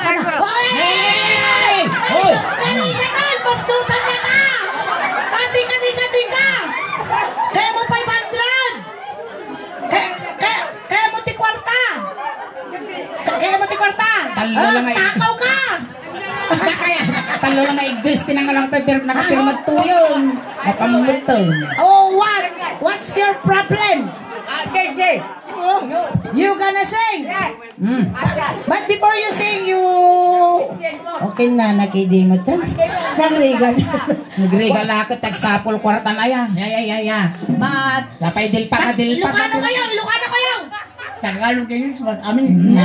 ka na. Hoy! Hoy! Naningatan! Pastutan na ka! Tika! Kaya mo 500! Kaya mo ti kwarta! Talo lang ay... Takaw ka! Talo lang ay igwis. Tinangalang nakapirmat to yun. Mapamutong. Oh, what? What's your problem? You gonna sing? But before you sing, you... Okay na, nakidimot ka. Nagrigal. Nagrigal ako, tagsapol kwarta na yan. Yeah. But... Sapay dilpa. Ilocano kayo! Tagalog kayo, amin.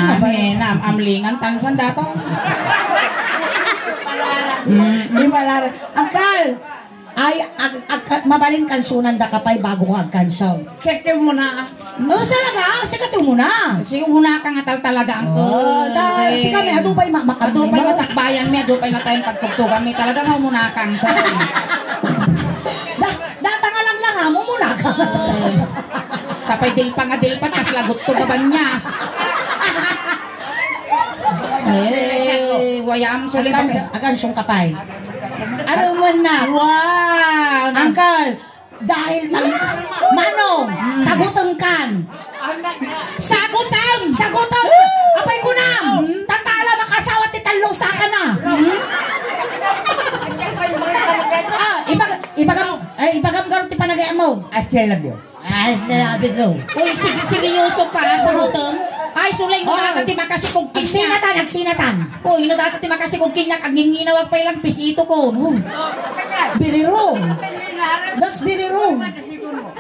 Amlingan, tansan dato. Ibalara. Angkal! Ay, mabaling kansunan da kapay bago ko agkansaw. Check mo na. Salaga? Sikat mo na. Sige muna ka nga talaga ang Si kami, adupay makakabay. Adupay masakbayan mi, adupay na tayong pagtugtugan mi. Talaga nga muna kang ko. Datangalang lang ha, mo muna ka. Sapay dilpa, kas lagot to gabanyas. Wayam sulit. Akan siyong kapay. Ano man na? Wow! Uncle, dahil manong, sagutan kan. Sagutan! Apay ko na! Tatala, makasawa ti talong saka na. Ibagam garo ti panagayam mo. I still love you. Uy, seryoso ka, sagutan. Ay, sulay, no dati makasikog kinya. Nagsinatan. Uy, no dati makasikog kinya, kag nginginawag pa ilang pisito ko. Very wrong. That's very wrong.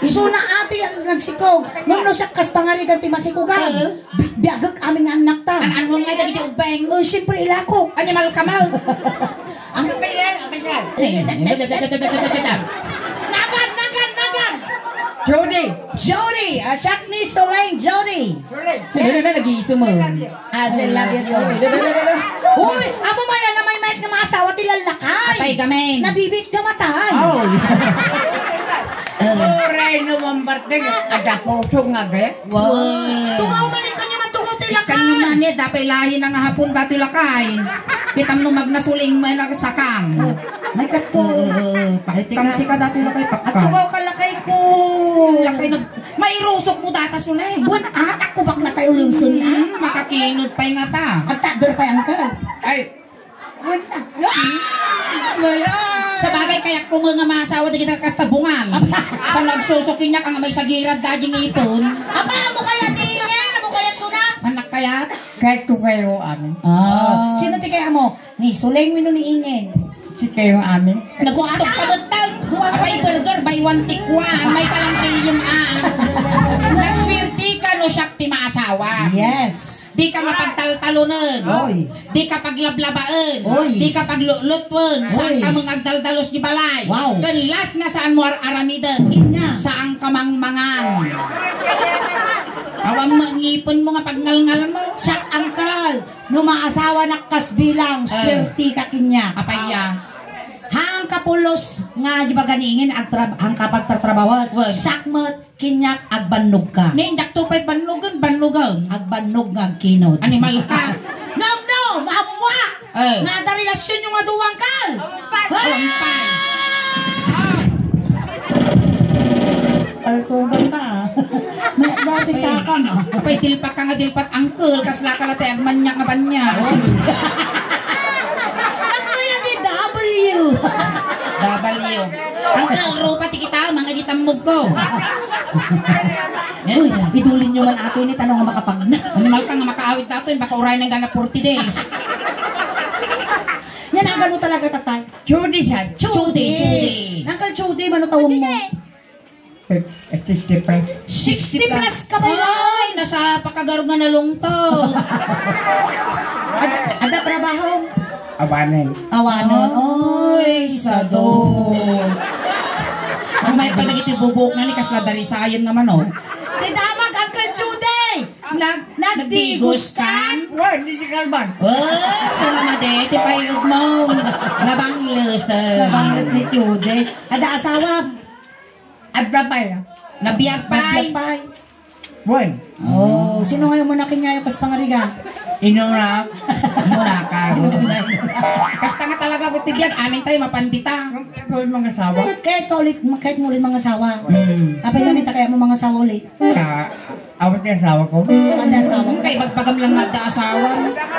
Iso na ate ang nagsikog. Nung nasakkas pangarigan ti masikugan. Biagag aming anak ta. Ano nga dagi ti ubeng? Oh, siyempre ilako. Animal ka mal. Ang Nagan! Jody! Asak ni Soleng, Jody! Nag-iiso mo. As I love you. Uy! Amo maya na may mic na mga asawa ti lalakay. Apay gamen. Nabibit ka matay. Oh. Oray no mambarte ada puso nga ge. Wow. Tumaw manin kanyo matungod ti lakay. Kanyo manit, dapay lahi na nga hapon dati lakay. Kitam no magnasuling may nakasakang. May kato. Pakitang sika dati lakay At pakang. tumaw ka lakay ko. Lakay nag... Mairusok mo data sulay. Buwan atak ko bak na tayo lusun na. Makakinod pa nga ta. Ang tagder pa yung ka. Ay. Sa bagay kaya kung nga masawa di kita kastabungan. Sa nagsusukin niya kang may sagirad daging ipon. Apa mo kaya niya? Ano mo kaya suna? Manak kaya? Kahit ko kayo amin. Sino ti kaya mo? Ni Suleng mino ni Ingen. Si kayo amin. Nagutog ka betang. Apay burger by one take one. May salang yung nagswerte ka no siyak ti maasawa. Yes. Di ka nga pagtaltalunan. Oy. Di ka paglablabaen. Oy. Di ka paglulutpon. Saan ka mong agdaldalos ni balay. Wow. Kanlas na saan mo aramidan. Inya. Saan ka mang mangan. Awang mangipon mo nga pagngalngal mo. Sak angkal. No maasawa nakkas bilang sirti ka kinya. Apaya. Hang kapulos nga di ba ganingin ang kapagtatrabaho. Sakmet kinyak agbannog ka. Ninjak to pa'y banlugan. Agbannog nga kinod. Animal ka. No, mahamwa. Nada relasyon yung aduwang kal. Awampay. Paltugan ka. May dati sa akan. Apay dilpak ka nga dilpat angkel. Kasla ka latay agmanyak nga banyas. W. Angkel, rupa ti kita, mga ditambog ko. Uy, idulin nyo man ato ini tanong nga makapagna. Animal ka nga makaawit dato, baka uray nang gana 40 days. Yan ang gano talaga tatay. Judy siya. Judy. Uncle Judy, ano tawag mo? 60 plus ka ba yun? Ay, nasa pakagarog nga nalungtog. Ada trabaho? Awanan. Oy, sado. Ang may pala ito bubuk na ni kasla dari sayon nga manok. Tinamag Uncle Judy! Nagdigos kan? Wah, hindi si Kalban. So naman ti payog mo. Nabangles. Nabangles ni Judy. Ada asawa? Abrapay. Nabiyagpay. Buwan. Oh, sino ngayon mo na kinyayo pas pangariga? Inong na. Muna ka. Kasta nga talaga buti biyag, amin tayo mapandita. Yung mga sawa. Kahit mo ulit mga sawa. Apay namin kaya mo mga sawa ulit. Awat yung asawa ko. Ano sawa? Kay bagpagam lang nga da asawa.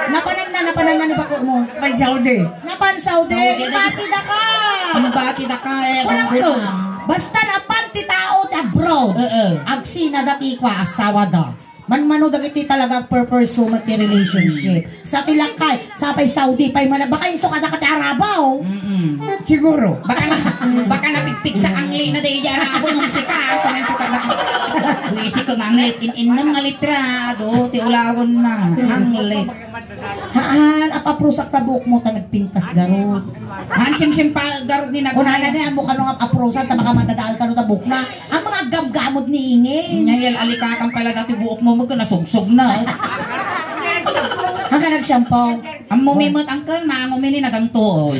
Napanan na ni bako mo. Pan Saudi. Napan Saudi, ibasi na ka. Ang bati da ka eh. Walang to. Basta napan ti tao abroad. Agsina dati kwa asawa da. Manmano dagiti talaga pursue ti relationship. Sa tilakay, sapay Saudi pay man baka inso kada ka ti Arabaw. Siguro. Baka napigpig sa angli na day Arabo nung sika. Sa nang suka na. Buisi kang anglit. In-nam nga litra. Do, ti ulawon na. Anglit. Haan, apaprusak tabuk mo ta nagpintas garot. Han sim pa garot ni nag. Kunana ni amo kanong aprusan ta baka madadaal ka no tabuk na. Ang mga gamgamod ni ingin. Nyayal alikakang pala dati buok mo mag nasugsog na. Hanggang nagsiyampaw. Ang mumimot angkel, maangumini nagang tuol.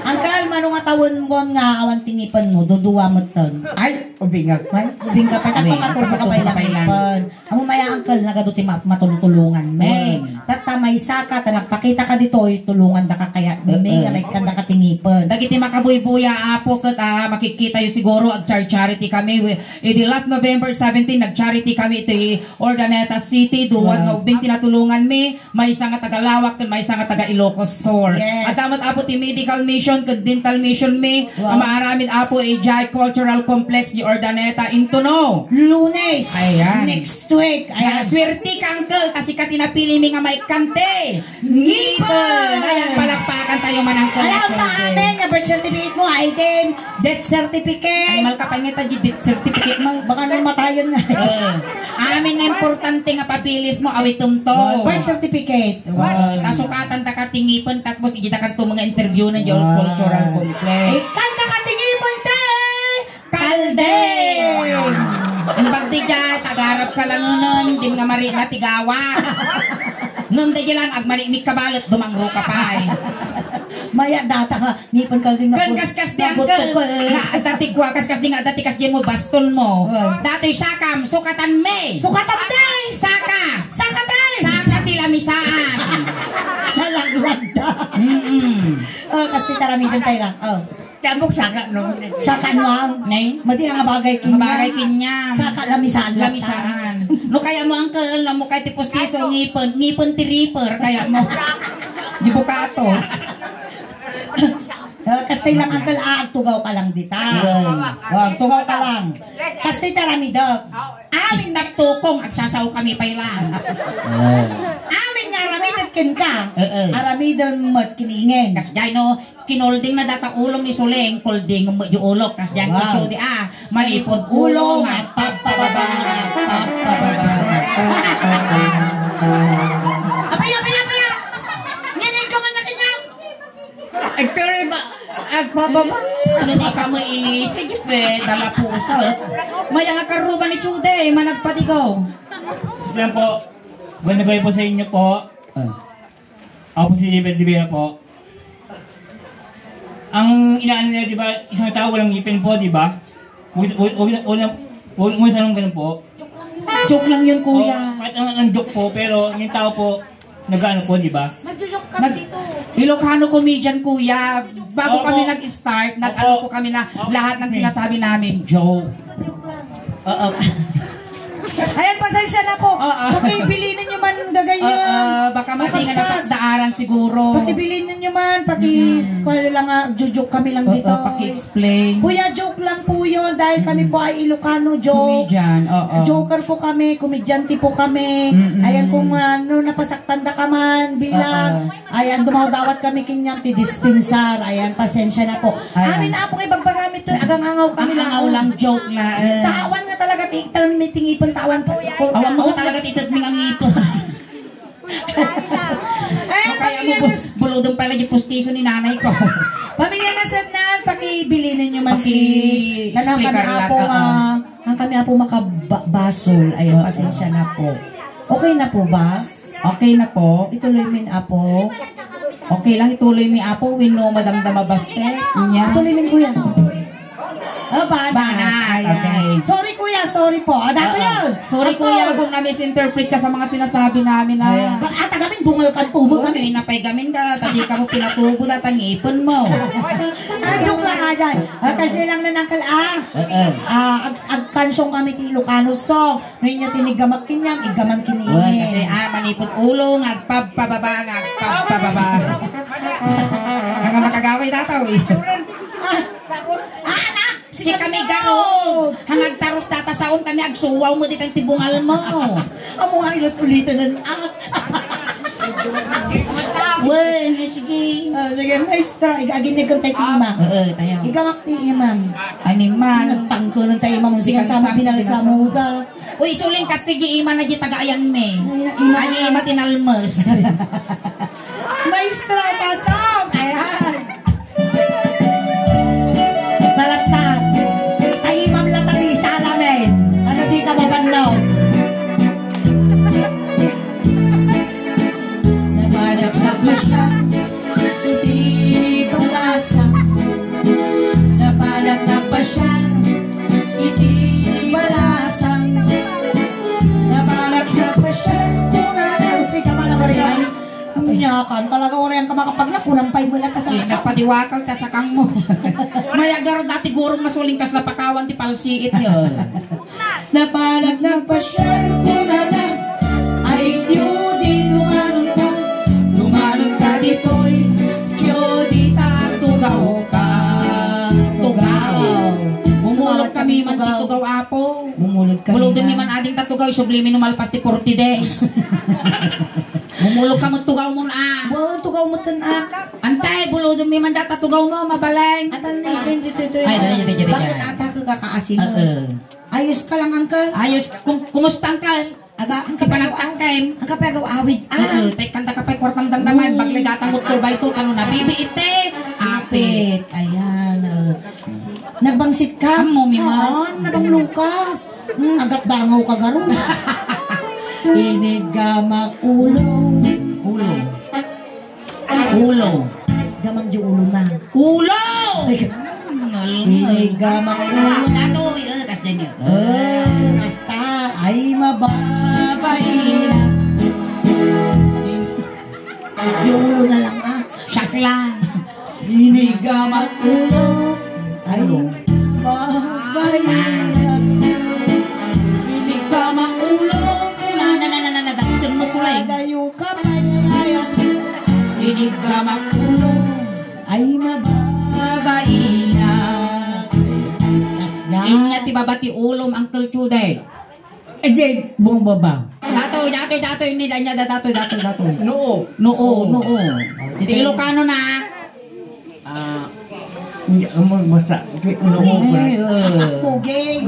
Angkal, mano nga tawon mo nga awan tingipan mo, duduwa mo ton. Ay, ubingag pa. Ubing ka pa, tapang kapay lang ipan. Amo maya angkal, nagaduti matulungan me. Tatamay saka, nagpakita ka dito, tulungan da ka kaya, may alay ka da ka tingipan. Dagiti makabuy-buya apo kat makikita yung siguro ag charity kami. The last November 17 nag-charity kami iti Ordaneta City. Duwan nga ubing tinatulungan mi. May isang nga taga-Lawak may isang nga taga-Ilocos Sur. At damat apo ti medical mission kud dental mission mi. Maaramin apo Ejay Cultural Complex ni Ordaneta in Tuno. Lunes. Ayan. Next week. Ayan. Swerte ka uncle kasi ka tinapili mi nga may kante. Ngipon. Ayan palakpakan tayo manangkol. Alam ka amin, nga birth certificate mo, item, death certificate. Animal ka pa nga tayo death certificate mo. Baka nung matayon na. Amin nga importante nga papilis mo awitum to. Birth certificate. Tasukatan ta ka tingipon tapos ijita ka to mga interview na Joel Cultural Complex. Kanta ka tingipon te! Kalde! Ang bagdi dyan, tagarap ka lang nun, di nga mari na tigawat. Nung da lang, ag marinig ka balot, dumangro ka pa eh. Maya data ka, ngipon ka din Kan kaskas di angkel, nga dati kwa kaskas di nga dati kas mo baston mo. Dati sakam, sukatan me. Sukatan te! Saka! Saka te! Saka tilamisaan. Nalaglag da. Kasi taramitin tayo lang. Tambok saka, no? Saka nuang. Nay? Madi nga bagay kinya. Ang bagay kinya. Saka lamisaan. Lamisaan. No kaya mo angkel, no mo kay ti postiso ngipon ti reaper kaya mo. Di bukato. Kastay lang angkel tugaw ka lang dita. Tugaw ka lang. Kastay taramidot. Stop tukong at sasaw kami pa ilang. Amin nga aramidot kin ka. Aramidot mat kiningin. Kas dyan no, kinolding na data ulong ni Suleng, kolding mo yung ulok. Kas dyan ito di malipod ulong at papababa at papababa. Apaya! Ngayon ka man na kanyang. Ito rin ba? At bababa? Ano di ka mo inisig, dala puso. Maya nga karuba ni Chude, managpatigaw. Yan po. Ganagay po sa inyo po. Ako po si David Divina po. Ang inaano nila, di ba, isang tao walang ngipin po, di ba? Huwag mo sanang ganun po. Joke lang yun, kuya. Kahit ang joke po, pero yung tao po, nag-ano po, di ba? Magsusok ka dito. Ilocano comedian, kuya. Bago Opo. kami nag-start, nag-ano Opo. po kami na Opo. lahat ng sinasabi namin, joke. Oo. Ayan, pasensya na po. Pakibili ninyo man gagayon. Baka mati nga napagdaaran siguro. Pakibili ninyo man. Kaya lang joke kami lang dito. Paki-explain. Kuya, joke lang po yun dahil kami po ay Ilocano joke. Comedian, oo. Joker po kami, komedyante po kami. Ayan kung napasaktan da ka man bilang. Ayan, dumawdawat kami kinyang dispensar. Ayan, pasensya na po. Amin na po ibagbagamit to. Agang-angaw kami Ang angaw lang joke na. Tawan nga talaga, may tingipon tawan po. Awan mo talaga titad ming ang ipon. Ayan, Kaya mo buludong pala yung pustiso ni nanay ko. Pamilya na sadnan, pakibili ninyo man Explicar lahat, ang kami po makabasol. Ayun, pasensya na po. Okay na po ba? Okay na po. Ituloy min apo. Okay lang ituloy mi apo. Wino madamdama base. Nya. Ituloy min kuya. Oh, banat. Banat. Okay. Sorry kuya, sorry po. Dato yan. Sorry kuya kung na-misinterpret ka sa mga sinasabi namin ha. Ata gamin bungal ka tubo kami. Napay gamin ka, tadi ka mo pinatubo at ang ipon mo. Joke lang nga dyan. Kasi lang na nangkal, ag kansong kami ti Ilocano song. Ngayon niya tinigamak kinyam, igamam kiniinin. Kasi manipot ulo, ngagpababa. Hanggang makagaway dataw eh. Si kami garo. Hangag taros data saon kami agsuwaw mo ditang tibungal mo. Amo nga ilut-ulitan ng Wen, sige. Sige, maestro. Igaginig kang tayo imam. Tayo. Igamak ti imam. Animal. Nagtangko ng tayo imam. Sige, sama pinalisa muda. Uy, suling kastigi ima na di tagaayan me. Ani ima tinalmes. Maestro, pasok! Ayan! Salatan! Tayo imam lang na di salamin. Ano di ka mabanlaw? Namanap na siya, hindi pumasa. Namanap na pa siya, hindi balasang. Namanap na pa siya, kung hindi ka malabarin. Minyakan, talaga orang ka makapaglakunan pa yung wala ka sa nagpadiwakal ka sa kang mo. Mayagar dati gurong masuling kas na pakawan ti palsiit yun. Napanaglag pa siya kung alam ay diyo di lumanong ka dito'y diyo di tugaw ka. Tugaw. Mumulog kami man ti tugaw apo. Mumulog kami Mulog mi man ading tatugaw sublimin numalpas ti 40 days. Mumulog ka mo tugaw mo na. Wow, tugaw mo tanaka. Antay, bulodon mi man data tugaw mo, mabaleng. Atan na dito. Ay, dito. Bakit ata ka kakaasin mo? Ayos ka lang, Uncle. Ayos, kumusta Uncle? Aga, ang kapanagtangkem. Ang kapagaw awit. Tay kanta ka pa'y kwartang damdaman, bagligatan mo turbay to, kano na bibi ite. Apit. Ayan. Nagbangsit ka mo, Mima. Nabangluka. Agat dangaw ka garo. Inigamak ulo. Ulo. Gamang di ulo na. Ulo! Inigamak ulo. Dato, kas din yun. Basta ay mababain. Yung ulo na lang Shucks lang. Inigamak ulo. Ay mababain. Inigamak ulo. Nadakisun mo tulay. Layo ka mayaya. Inigamak ulo. Ay mababain na. Inya ti babati ulom Uncle Chuday. Edi, buong baba. Dato, ini danya dato. Noo. Noo. Ti Ilocano na. Hindi ka mo basta. Noo ko na. Mugeng.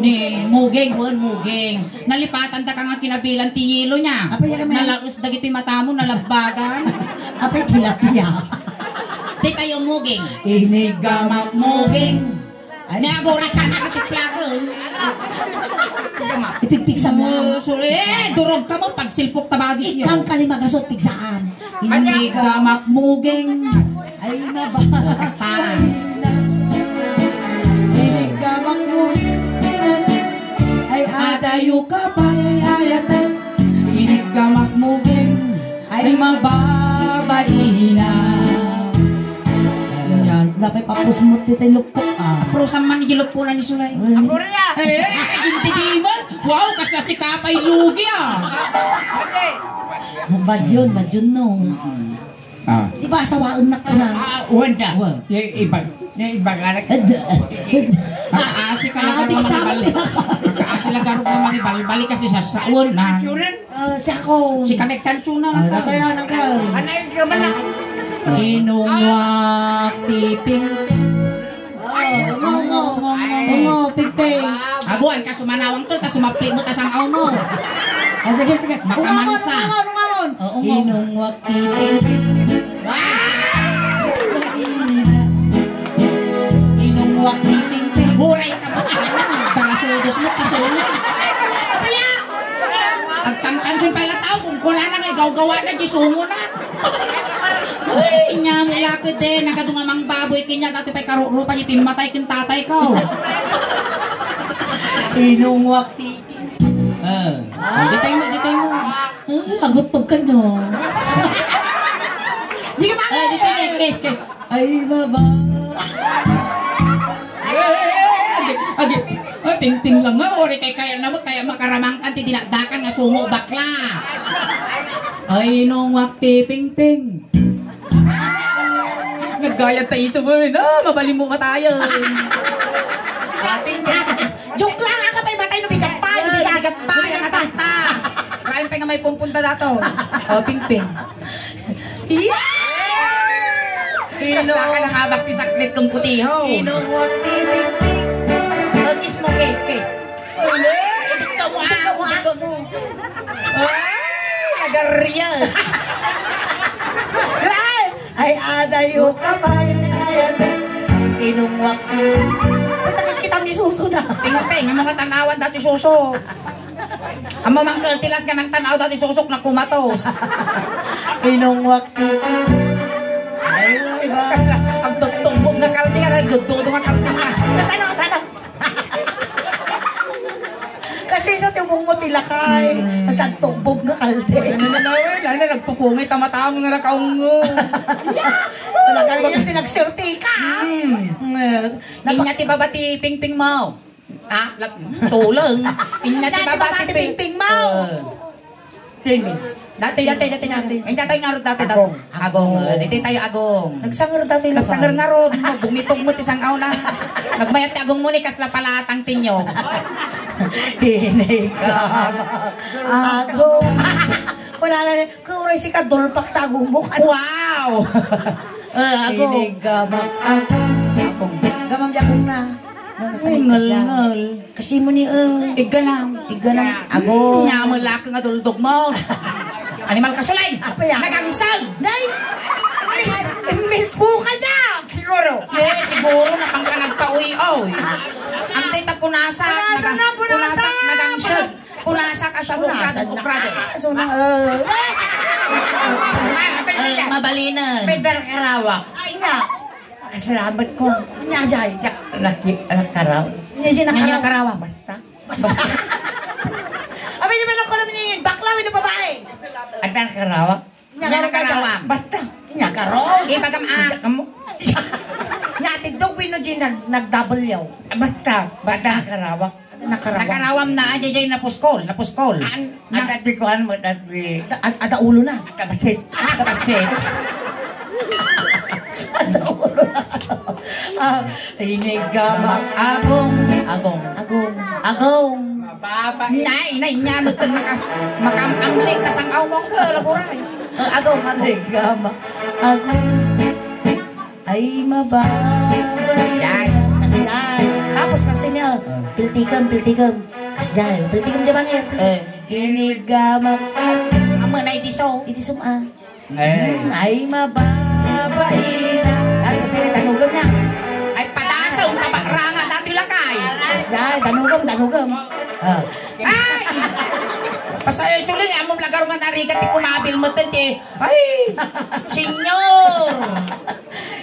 Mugeng. Nalipatan ta ka nga kinabilan ti yelo niya. Apa yan kami? Nalaus dagiti mata mo, nalabagan. Apay tilapia. Ti tayo mugeng. Inigamak Mugeng. Nagura ka na katiplagon. Ipigpig sa mo. Durog ka mo pag silpok tabagis niyo. Ikang kalimagasot pigsaan. Inigamak mugeng. Ay mababain na. Inigamak mugeng. Ay adayo ka payayatan. Inigamak mugeng. Ay mababain na. Yan, dapat papus mo titay lupok Prosan man gilupunan ni Sulay. Ako rin yan. Hindi di mo. Wow, kas na si Kapay Lugi Bad yun no. Diba asawaan na ko na. Wanda. Ibang anak. Kakaasi ka lang garong manibali. Kakaasi lang garong na manibali kasi sa saon na. Si ako. Si Kamek Tanchuna lang ka. Kaya nang ka. Ano yung gaman na? Inungwak tiping. Pigping. Abuan ka sumanawang to, ta sumapli mo ta sang aw mo. Sige. Makamansa. Inungwak tiping. Inungwak tiping. Buray ka ba? Para sudos mo, kasunod. Kaya, agtangtansin pa ilang tao, kung kuna na ngay, gaw-gawa na, gisungo na. Ay, niya, milakit eh, nagadungamang baboy, kinya, dati pa'y karurupa niya, pimatay kin tatay ko. Inungwak ti. Ditay mo. Agutog ka no. Sige ba? Ditay mo, kes. Ay, baba. Ay, ping-ping lang nga, ori kaya makaramang kan, ti dinadakan nga sumo bakla. Ay, nung wakti, ping-ping. Naggayat tayo sa mo rin, mabalim mo tayo. Joke lang, ang kapay matay no bigat pa. Bigat pa, yung atata. Maraming pa nga may pumpunta dato. Ping-ping. Kas na ka nang habak ti saklit kong putiho. Inungwak ti ping-ping. Kiss mo, kiss. Ikaw mo. Ay, nagarya. Ay, adayo ka pa. Inungwak ti. Ba't nakikita ni Suso na? Ping-ping, yung mga tanawan dati susok. Ang mamangkal, tilas ka ng tanaw dati susok na kumatos. Inungwak ti. Ay, ba? Kasla, ang tutumbong na kaldi nga, nagdudo nga kaldi nga. Kasano? Kasi sa tibong mo tilakay, mas nagtugbog na kalde. Nagpupungay, tamatao nga nakaungo. Talaga niya sinagsurti ka. Inyati ba ba ti ping-ping mo? Tulong. Inyati ba ba ti ping-ping mo? Dati. Ay, dati nga rin dati. Agong. Dito tayo agong. Nagsangar dati lang. Nagsangar nga rin. Bumitog mo tisang aw na. Nagmayat ti agong mo ni kasla palatang tinyog. Hinay ka. Agong. Wala na rin. Kuray si Kadolpak tago mo. Wow! Agong. Hinay ka. Agong. Gamam di agong na. Ngal. Kasi mo ni Igalang. Agong. Nyamalaki nga duldog mo. Animal kasulay! Nagangsag! Nay! Miss po ka na! Siguro. Siguro na pang ka nagpa-uwi-oy. Ang tita punasak. Punasak. Nagangsag. Punasak ka siya bukrado. Mabalinan. Pedal karawak. Ay nga! Kasalamat ko. Nyajay. Nakaraw. Nyajay Karawa. Basta. Abay naman ako naman yung bakla, may na babae. Pedal karawak. Karawa. Basta. Nyakaro. Ibagam mo. Natidog pinodin nag-double yaw. Basta. Pedal karawak. Nakarawam na ajay na puskol. Natadikuan mo dati. Ada ulo na. Kabasit. Kapasit. Ada ulo na. Inigamak agong. Mababa. Nay, nyanot ka makamamlik tas ang aw mong kalaguray. Agong. Inigamak agong. Ay mababay. Yan. Kasyan. Tapos kasi niya, piltikam. Kasyan. Piltikam dyan bangit. Inigamak Amo na itiso. iti suma. Ay mababay na. Asa sila tanugam na. Ay padasaw paparanga dati lakay. Kasyan. Tanugam. Ay! Pasaya suling among lagaro nga narigat ti kumabil mo tante. Ay! Senyor!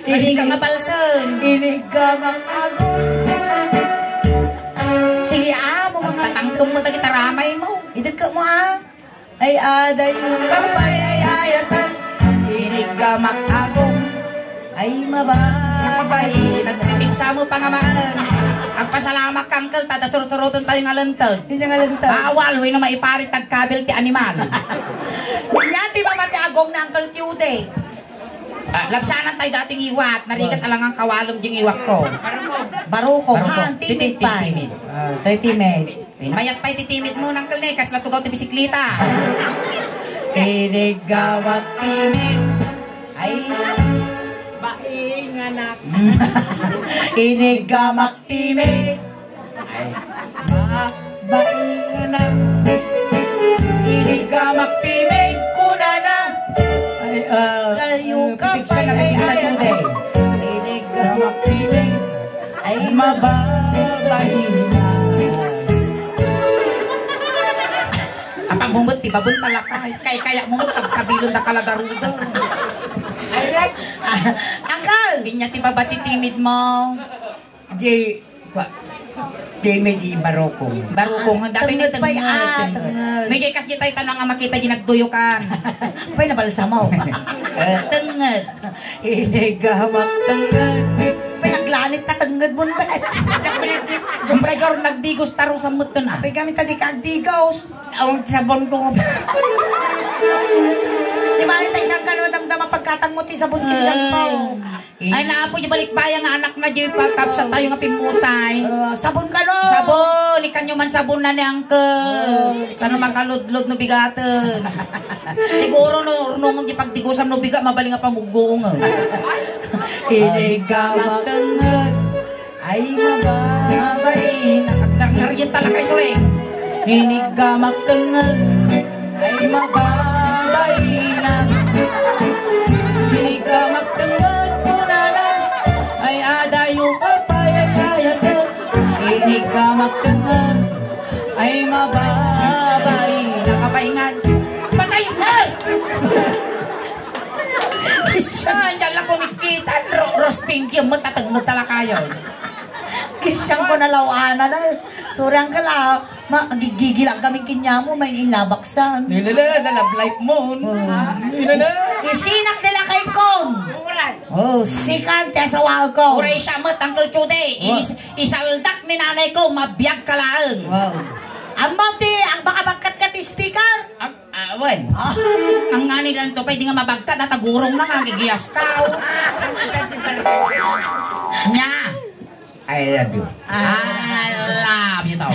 Hindi ka nga balsan. Inigamak agong. Sige mo mga Tatangtong mo tagi taramay mo. idad ka mo ay aday yung kapay ay ayatan. Inigamak agong. Ay mababay. Nagpipiksa mo pa nga maanan. Agpasalamat kangkel, tadasur-surutan tayo nga lantag. Hindi nga lang Bawal, way na maiparit tagkabil ti animal. Nyati ba mati agong na Uncle Tude? Labsanan tayo dating iwat, narigat alang ang kawalom ding iwak ko. Baruko. Baruko. Timid pa. Titimid. Tayo timid. Mayat pa'y titimid mo ng kalne, kas latugaw ti bisikleta. Inigawag timid. Ay. Baing anak. Inigamak timid. Baing anak. Inigamak timid. Kuna na. Layo ka pa ay ayatan. Inigamak timid. Ay mababay na. Apang humot, tibabon talakay. Kaya humot, kabilon na kalagarudo. I like. Uncle! Hindi niya tibaba titimid mo. Di Timid i barokong. Barukong, dati ni Tengad pa yan, tengad. tengad. May kay kasi tayo tanong nga makita di nagduyokan. Pa'y nabalsamaw. Tengad. Inigamak tengad. Pa'y naglanit na tengad mo ba? Siyempre karon nagdigos taro sa muto na. Pa'y gamit tadi kagdigaws. Ang sabon ko nga. Di ba rin tayo kagano damdama pagkatang mo ti sa buntisan po. Ay naapo yung balikbayan nga anak na di pagkapsa tayo nga pimusay. Sabon ka no. Sabon, ikan nyo man sabon na ni Uncle. Kano makaludlod no bigaten. Siguro no, nung di pagdigosam no biga, mabaling nga pamugong. Inigamak tengad. Ay mababay. Nagdargar yun talaga kay Suleng. Inigamak tengad. Ay mababay na. Inigamak tengad mo na lang. Ay adayo ka pa, ay ayatag. Inigamak tengad. Ay mababay. Nakapahingan. Patay! Hey! Saan dyan lang kumikitan? Ross Pinky, matatagod talaga kayo. Kisyang ko nalawana na. Sorry ang kala. Magigigil ang kaming kinya mo. May inabaksan. Nilala, love life mo. Isinak nila kay Kong. Oh, sikan te sa wao ko. Uray siya mo, Uncle Chude. Isaldak ni nanay ko, mabiyag ka lang. Wow. Ang mati, ang baka bagkat ti speaker. Awan. Ang nga nila nito, pwede nga mabagtad at agurong na nga, gigiyas ka. Nya. I love you. I love you tao.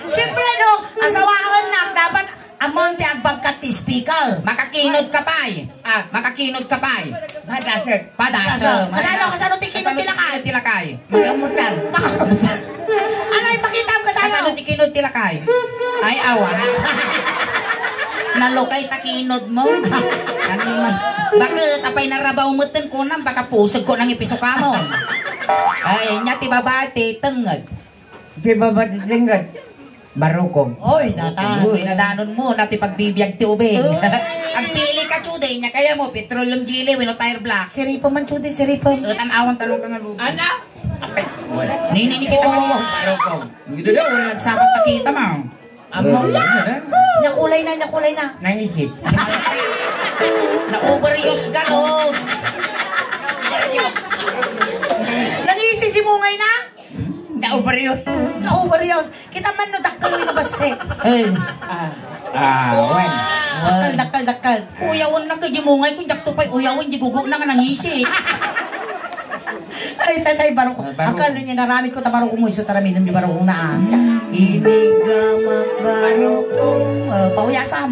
Siyempre no, asawaan na dapat amon ti ang bagkat ti speaker. Makakinod ka pa'y. Makakinod ka pa'y. Madasir. Padasa. Kasano ti kinod tilakay? Tilakay. Magamutan. Ano ipakita mo Kasano kasano? tikinod tilakay? Ay, awa. Nalokay takinod mo. Ano man? Bakit apay narabaw mo ten ko nang baka pusag ko nang ipiso ka mo. Ay, nyati babati, tengad. Di ba ba titingad? Barokong. Oy, data. Uy, nadanon mo, nati pagbibiyag ti ubeng. Ang pili ka, Chude, niya kaya mo, petroleum gili, wino tire black. Siripa man chudi, siripa. Tanawan tanong ka nga lupa. Anak! Nini kita mo. Barokong. Hindi daw, wala nagsabat na kita mo. Amo. Nakulay na. Nangisip. Na-overuse galot. Nangisig si Mungay na? Naubaryo. Naubarios. Kita man no, dakal na base. Ay, Awan. Dakal. uyawon na ka mungay kung jakto pa'y uyawon, di gugo na nga nangisi. Ay, tatay, barong ko. Akala niya naramit ko, tabarong ko mo, iso taramidam di barong kong naa. Inigamak barong kong, pauyasam.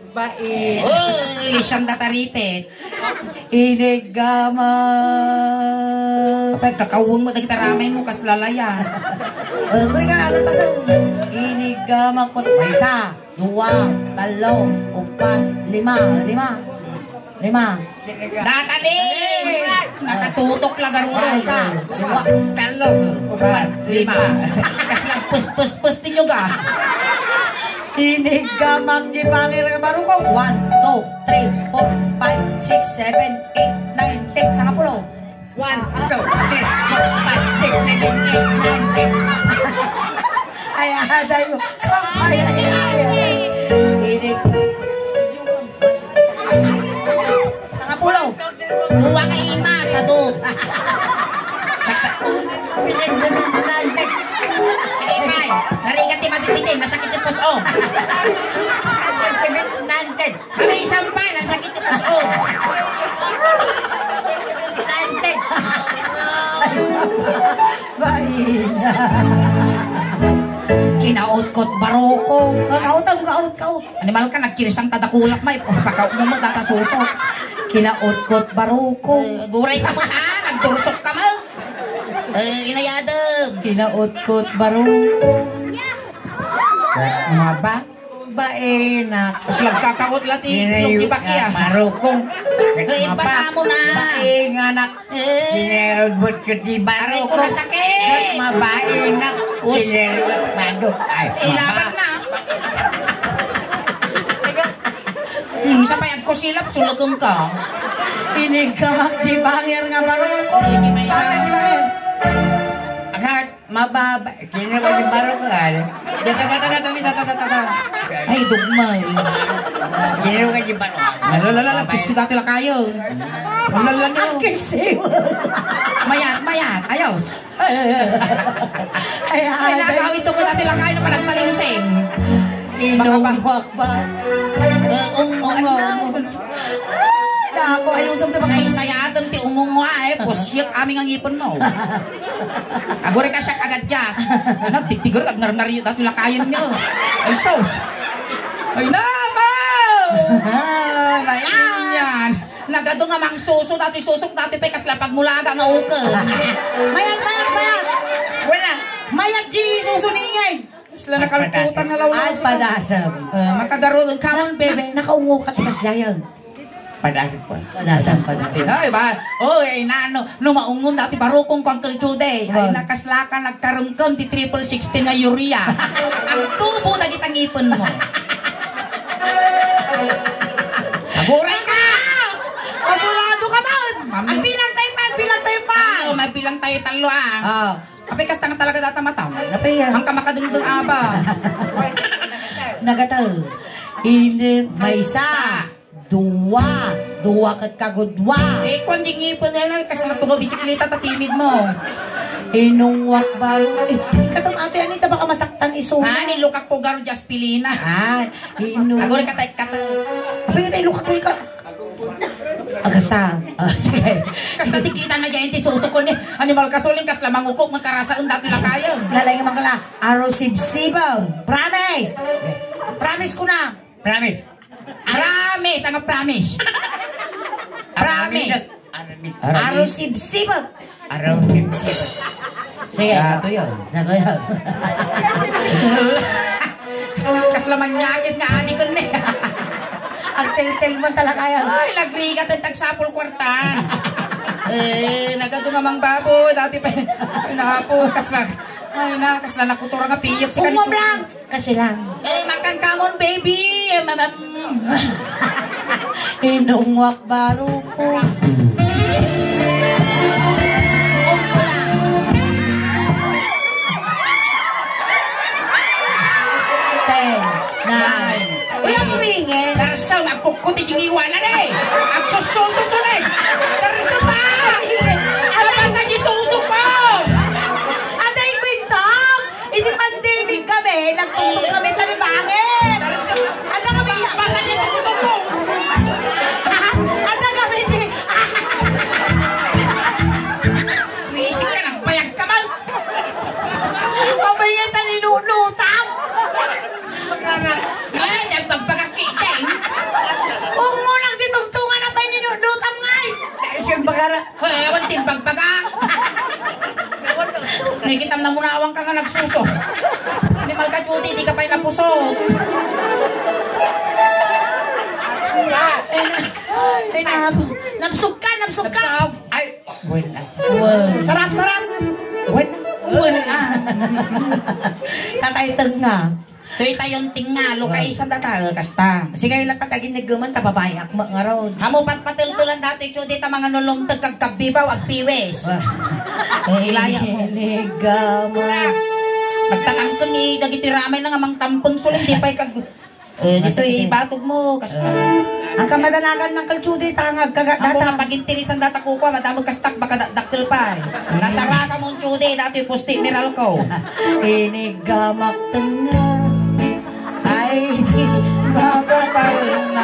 Bait. Uy, siyang dataripit. Inigamak. Kapag kakawong mo, dagitaramay mo, kas lalaya. Kuri ka, alam pa sa inigamak ko. Isa, dua, talo, upat, lima. Datali! Nakatutok lagarudo. Isa, dua, Talo. Upat, lima. Kas lang pus ninyo ka. inigamak di pangir ka barong ko. 1, 2, 3, 4, 5, 6, 7, 8, 9, 10. Sa kapulo. 1, 2, 3, 4, 5, 6, 7, 8, 9, 10. Ay, aday mo. Ay. Inig. Sa kapulo. Duwa ka ima sa dut. Sige, Pai. Narigat ti mabibitin, nasakit ti puso. Kami isang Pai, nasakit ti puso. Baina. Kinaot-kot baroko. Kaut. Animal ka, nagkirisang tadakulak, may. Pakaw mo mo, datasusok. Kinaot-kot baroko. Guray ka mo, nagdursok ka mo. Inayadam. Kinaot-kot baroko. Maba? Baina. Tapos nagkakaot lati, di ba kaya? Marukong. Iba mo na. Baing anak. Sinelbot ko di Aray ko barukong. na sakit. Mabaing anak. Sinelbot badok. Ay, Ilaban na. Sa payag ko silap, sulugong ka. Inigamak di bangir nga baroko. Hindi may isa. Akat, mababa. Kini ko yung barong ka. Ay, dugmay. Kini ko yung barong. Lalala, kisi dati lang kayo. Lalala niyo. Kisiw. Mayat, ayos. Ay, Ay, nakawit ko dati lang kayo na panagsalingsing. Inuwak ba? Ako, ayaw sa diba? Sayadang ti umungwa pusyek aming ang ipon mo. Agore ka siya agad jas. Nagtigtigor at narnariyo dati lang kayo niyo. Ay, sos. Ay, nakaw! Bayan! Nagado nga mang suso dati susok dati pa kasla pagmulaga nga uke. Mayat! Wala. Mayat, G, susuningay! Sila nakalputan na lawlaw. Ay, padasam. Makagaro doon. Come on, baby. Nakaungo ka tikas dayan. Padasok po. Padasam. Ay, ba? Oh, ay, no maungom dati barukong ko Uncle Jude. Ay, nakaslakan, nagkarungkon, ti 60 na urea. Ang tubo na kitang ipon mo. Naburay ka! Pagulado ka ba? Mami. Ang bilang tayo pa! Oh, may bilang tayo talo ah. Kapay kasta nga talaga data mataw. Napaya. Ang kamakadungdung aba. Nagatal. Inip may isa. Duwa kat kagudwa. Eh, kung di ngipon na lang, kasi natugaw bisikleta ta timid mo. Inungwak ba? Ikatam ato yan, baka masaktan iso. Nilukak ko garo just pilina. Agore ka tayo kata. Kapag tayo lukak ko ikaw. Agasa. Sige. Kasta di kita na dyan, ti susok ko ni animal kasuling, kas lamang ukok, magkarasaan dati lang kayo. Lalay nga mga araw sibsibaw. Promise! Promise ko na. Promise. Promise! Ang promise. Promise. Araw sibsibaw. Araw sibsibaw. Sige, nato yun. Kas lamang nyakis nga ani ko ni. Ang tel-tel mo talaga yan. Ay, nagrigat at tagsapol kwartan. Nagado nga mang baboy. Dati pa, ay napo, kasla nakutura nga piyok si kanito. Umam lang. Kasi lang. Makan kamon, baby. Inungwak baro ko. Ten, nine. Uy, ang pumingin. Tarsaw, magkukuti yung iwanan eh. Ang susun eh. Tarsaw pa. Nabasa niyo susok ko. Atay kwintong. Iti pandemic kami. Nagtutong kami talibangin. Ano kami? Nabasa niyo susok ko. Ano kami? Wisik ka, nagbayag ka man. Kamay yan taninunutang. Nagpagpagakita eh. Huwag mo lang ditungtungan ang paninunutang ngay. Siyang bagara. Ewan din, pagpaga. Nakikitam na munawang ka nga nagsuso. Ni Malka Judy, di ka pa'y napusot. Ay, napsug ka. Nagsaw. Ay, wala. Sarap. Wala. Tatay nga. Tuy tayon tingalo kay isang dataga kasta. Sige, lang tatagin na gaman, tababayak mo nga ron. Hamo patpatiltulan dati Judy ta mga nulungtag kag kabibaw ag piwes. Ilaya mo. Ligama. Magtatang ko ni dagiti ramay na nga mang tampon sulit di pa'y kag dito ibatog mo kas Ang kamadanagan ng kaltsude, tangag kagat ako nga data. pagintirisan data ko madamog kastak baka daktil pa. Nasara ka mong Judy dati pusti miral ko. Inigamak tanga. Ay, di makapalna.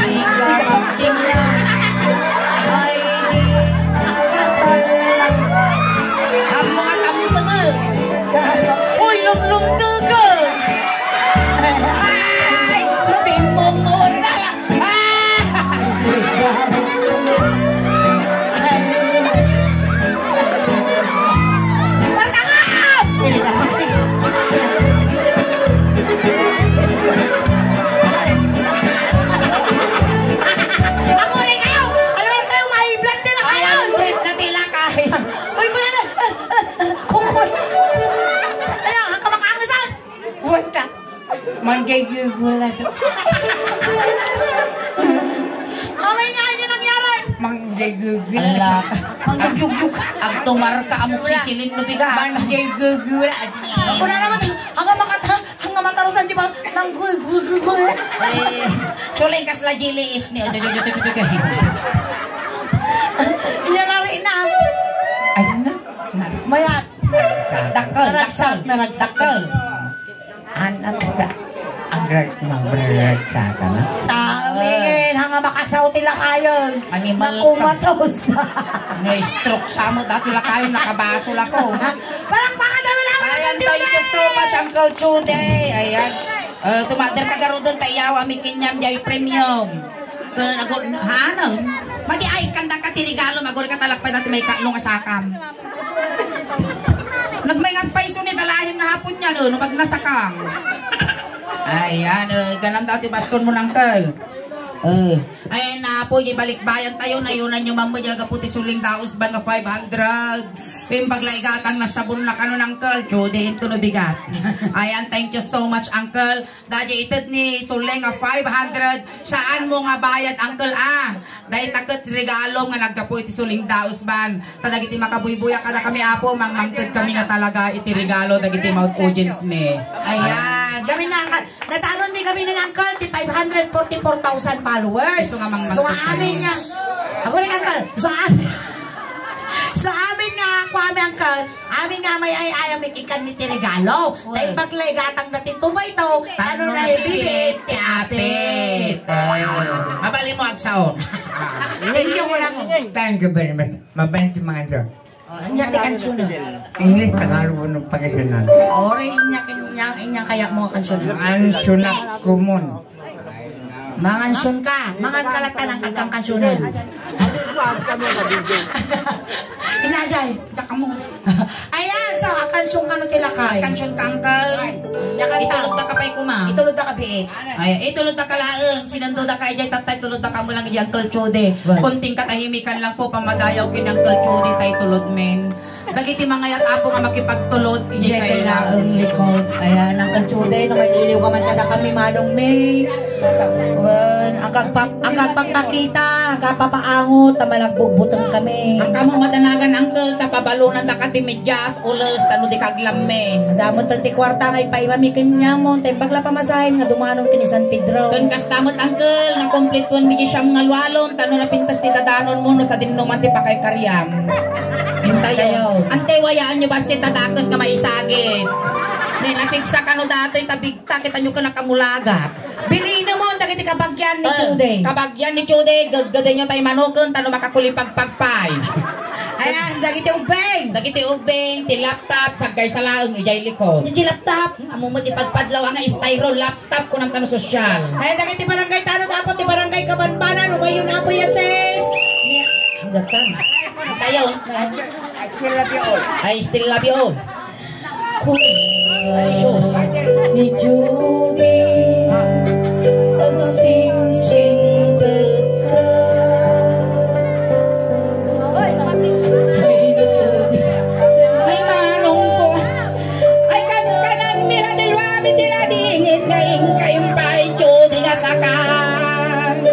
Inigamak tanga. Ay, di makapalna. Ang mga tampon Uy, lumdugol! ay bimong mo na lang. Matangap! Ako rin kayo! Alam mo kayo, may blood nila kayo! Trip na tila kay. Uy, wala na! Kukul! Ano, ang kamakaangasan! Wala. Manggay wala. Okay nga, yun nangyari! Manggay Ala. Pangyagyugyug. Ang tumarka amok sisilin no biga. Manjay gugula. Ako na naman, hanggang matarusan di ba? Nang guy. Suling kasla jiliis ni. Iyan na rin na. Ayun na. Maya. Dakkel. Anak ka. Ang mabraragsa ka na. Tawin, hanggang makasauti lang ayon. Animal ka. Nakumatos. Na-stroke sa mo. Dati lang kayo nakabasol ako. Parang baka naman ako na Ayan, thank you so much, Uncle Chude. Ayan. Tumader ka garo doon, tayawa, may kinyam, jay premium. Hanon? Madi ay kanda ka tirigalo, maguri ka talakpay dati may kaklong asakam. Nagmayang paiso ni dalahim nga hapon niya, no, magnasakam. Ayan, ganam dati baskon mo ng kal. Ayan na po, ibalik bayan tayo, nayunan yung mamay, dyan puti suling daos ban nga 500. Pimpaglaigatang nasabon na kano ng kal, Judy, ito no bigat. Ayan, thank you so much, Uncle. Dahil itod ni suling nga 500, saan mo nga bayad, Uncle, dahil takot regalo nga nagkapo iti suling daos ban. Tadagiti makabuybuya kada kami apo, mangmangtod kami nga talaga iti regalo, dagiti Mount Audience me. Ayan. Kami na, natanon din kami ng Uncle, di 544,000 followers. So nga amin nga, ako rin Uncle, so amin nga, Uncle, amin nga may ay ikan ni regalo. Dahil paglaygatang natin tumay ito, ano na ibibit, ti apit. Mabali mo agsaon. Thank you ko lang. Thank you very much. Mabait si mga ito. Inya ti kansuno. English, Tagalog, ng Pangasinan. Ore inya kaya mo kansuno. Ang sunak kumon. Mangansun ka. Mangan kalatan ang kagkang kansunan. Inajay. Daka mo. Ayan, so akansyon ka no tilakay. Kansyon ka, Uncle. Itulog na kapay kuma. Itulod na kabiit. Ay, itulog na kalaang. Sinando na kay jay tatay, tulod na kamo lang jay Uncle Chode. Konting katahimikan lang po pamagayaw kin Uncle Chode tay tulod men. Dagiti mga yatapo nga makipagtulod, jay kailangan likod. Ayan, ang kaltsuday, nakaliliw ka man kada kami manong May. Ang kagpagpakita, ang kapapaangot, tamalagbubutong kami. Ang kamo madanagan, Uncle, tapabalunan na katimidyas, ulos, tano di kaglamen. Damot ang ti kwarta ngay paimami kimnyamon, tayo pagla pamasahin nga dumanong kini San Pedro. Kan kastamot, Uncle, nga kompletuan mi siyam nga lualon, tano na pintas ti dadanon mo no sa dinuman ti pakay karyam. Hintayo. Antay wayaan nyo basta tatakas nga maisagit. Napigsa ka no dati, tabigta, kita nyo ka nakamulagat. Biliin mo, dagiti kabagyan ni Chude. Kabagyan ni Chude, gaggaday nyo tayo manukon, tano makakulipagpagpay. Ayan, dagiti ubeng. Dagiti ubeng, ti laptop, sagay sa laong, ijay likod. Dagiti laptop. Amo mo ti pagpadlaw nga styro laptop kunang tano sosyal. Ayan, dagiti barangay tano dapat ti barangay Kabanbanan, umayon na po yases. Ang datan. Tayo. I still love you all. Ay, ni Judy, pagsing-sing ka. Ay, manong ko. Ay, kanan mila dilwami tila dingin ngayon kayong pa'y Judy nga sakang.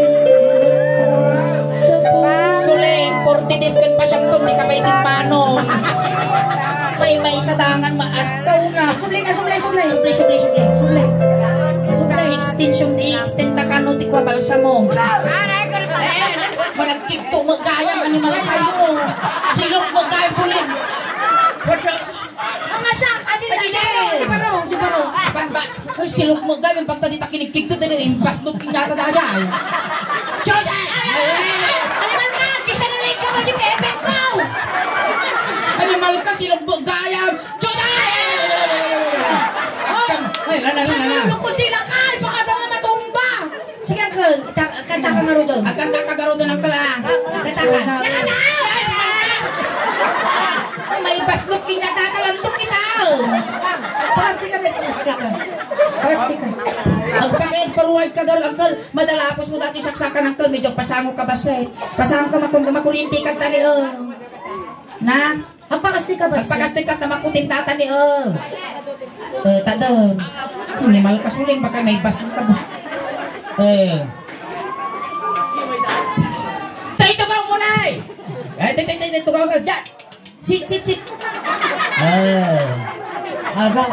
Suling, 40 days kan pa siyang tong, di ka pa'y timpanong. May sadangan maastaw na. Sublay ka. Extension, i-extend na ka no, di kwa balsa mo. Malagkikto mo gayang animal kayo. Silog mo gayang suling. Ang asak, adin di baro. Silog mo gayang pagka di ta kinikikto din yung impasnog kinyata dahil. Diyos! Animal ka, kisa na lang ka ba di pepet ko? Animal ka, silog mo gayang. Diyos! Ay, Lulukod nila ka, baka na nga matumba. Sige, Uncle, kanta ka nga ro doon. Ang kanta ka garo doon ang kala. Kanta ka. May pasnog kinyata talantok kita. Pasti ka. Ang pangit, paruwag ka garo, Uncle. Madalapos mo dati saksakan, Uncle. Medyo pasango ka baset. Pasango ka makurinti ka tani, Na? Ang pakasti ka ba? Ang pagastoy ka tamakutin tatani, tadon. Animal ka suling, baka may pasnog ka ba? Tayo ka muna Tukang ka, dyan! Sit! Aga,